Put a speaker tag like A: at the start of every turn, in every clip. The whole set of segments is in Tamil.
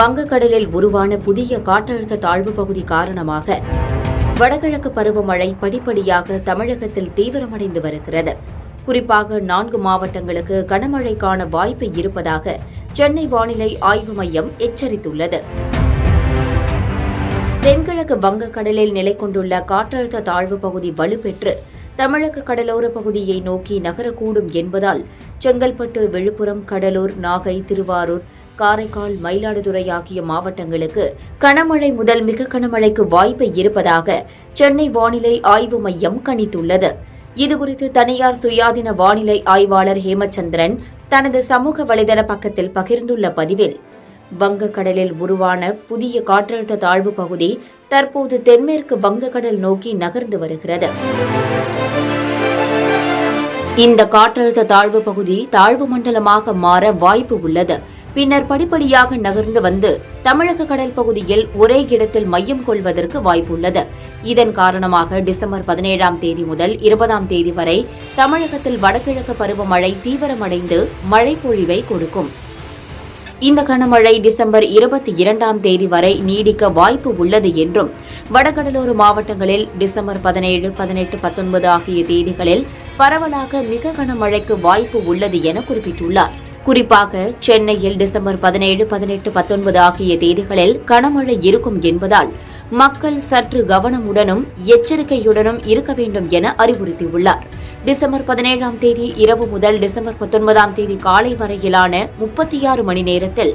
A: வங்கக்கடலில் உருவான புதிய காற்றழுத்த தாழ்வு பகுதி காரணமாக வடகிழக்கு பருவமழை படிப்படியாக தமிழகத்தில் தீவிரமடைந்து வருகிறது. குறிப்பாக 4 மாவட்டங்களுக்கு கனமழைக்கான வாய்ப்பு இருப்பதாக சென்னை வானிலை ஆய்வு மையம் எச்சரித்துள்ளது. தென்கிழக்கு வங்கக்கடலில் நிலை கொண்டுள்ள காற்றழுத்த தாழ்வு பகுதி வலுப்பெற்று தமிழக கடலோர பகுதியை நோக்கி நகரக்கூடும் என்பதால் செங்கல்பட்டு, விழுப்புரம், கடலூர், நாகை, திருவாரூர், காரைக்கால், மயிலாடுதுறை ஆகிய மாவட்டங்களுக்கு கனமழை முதல் மிக கனமழைக்கு வாய்ப்பு இருப்பதாக சென்னை வானிலை ஆய்வு மையம் கணித்துள்ளது. இதுகுறித்து தனியார் சுயாதீன வானிலை ஆய்வாளர் ஹேமச்சந்திரன் தனது சமூக வலைதள பக்கத்தில் பகிர்ந்துள்ள பதிவில், வங்கக்கடலில் உருவான புதிய காற்றழுத்த தாழ்வு பகுதி தற்போது தென்மேற்கு வங்கக்கடல் நோக்கி நகர்ந்து வருகிறது. இந்த காற்றழுத்த தாழ்வு பகுதி தாழ்வு மண்டலமாக மாற வாய்ப்பு உள்ளது. பின்னர் படிப்படியாக நகர்ந்து வந்து தமிழக கடல் பகுதியில் ஒரே இடத்தில் மையம் கொள்வதற்கு வாய்ப்புள்ளது. இதன் காரணமாக டிசம்பர் 17ஆம் தேதி முதல் 20ஆம் தேதி வரை தமிழகத்தில் வடகிழக்கு பருவமழை தீவிரமடைந்து மழை பொழிவை கொடுக்கும். இந்த கனமழை டிசம்பர் 22ஆம் தேதி வரை நீடிக்க வாய்ப்பு உள்ளது என்றும், வடகடலோர மாவட்டங்களில் டிசம்பர் 17, 18, 19 ஆகிய தேதிகளில் பரவலாக மிக கனமழைக்கு வாய்ப்பு உள்ளது என குறிப்பிட்டுள்ளார். குறிப்பாக சென்னையில் டிசம்பர் 17, 18, 19 ஆகிய தேதிகளில் கனமழை இருக்கும் என்பதால் மக்கள் சற்று கவனமுடனும் எச்சரிக்கையுடனும் இருக்க வேண்டும் என அறிவுறுத்தியுள்ளார். டிசம்பர் 17ஆம் தேதி இரவு முதல் டிசம்பர் 19ஆம் தேதி காலை வரையிலான 36 மணி நேரத்தில்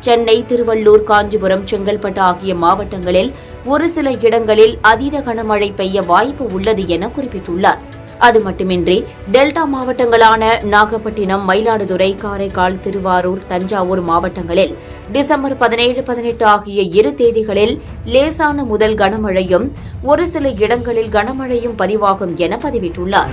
A: சென்னை, திருவள்ளூர், காஞ்சிபுரம், செங்கல்பட்டு ஆகிய மாவட்டங்களில் ஒரு சில இடங்களில் அதீத கனமழை பெய்ய வாய்ப்பு உள்ளது என குறிப்பிட்டுள்ளார். அது மட்டுமின்றி டெல்டா மாவட்டங்களான நாகப்பட்டினம், மயிலாடுதுறை, காரைக்கால், திருவாரூர், தஞ்சாவூர் மாவட்டங்களில் டிசம்பர் 17, 18 ஆகிய 2 தேதிகளில் லேசான முதல் கனமழையும் ஒரு சில இடங்களில் கனமழையும் பதிவாகும் என பதிவிட்டுள்ளார்.